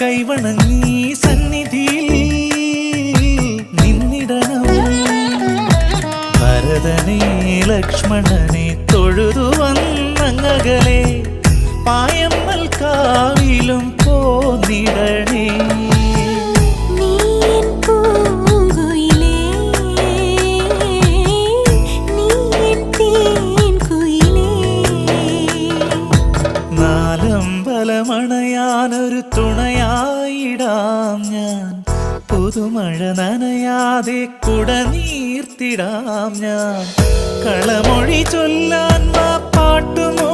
കൈവണങ്ങി സന്നിധിയിൽ നിന്നിടണം. ഭരതനെ ലക്ഷ്മണനെ തൊഴുതു വന്നങ്ങകലെ പായമ്മൽ കാവിലും പോന്നിടണേ. നാലമ്പലമണയാനൊരു തുണയായിടാം ഞാൻ, പുതുമഴ നനയാതെ കുട നീർത്തിടാം ഞാൻ. കളമൊഴി ചൊല്ലാൻ പാട്ടുമോ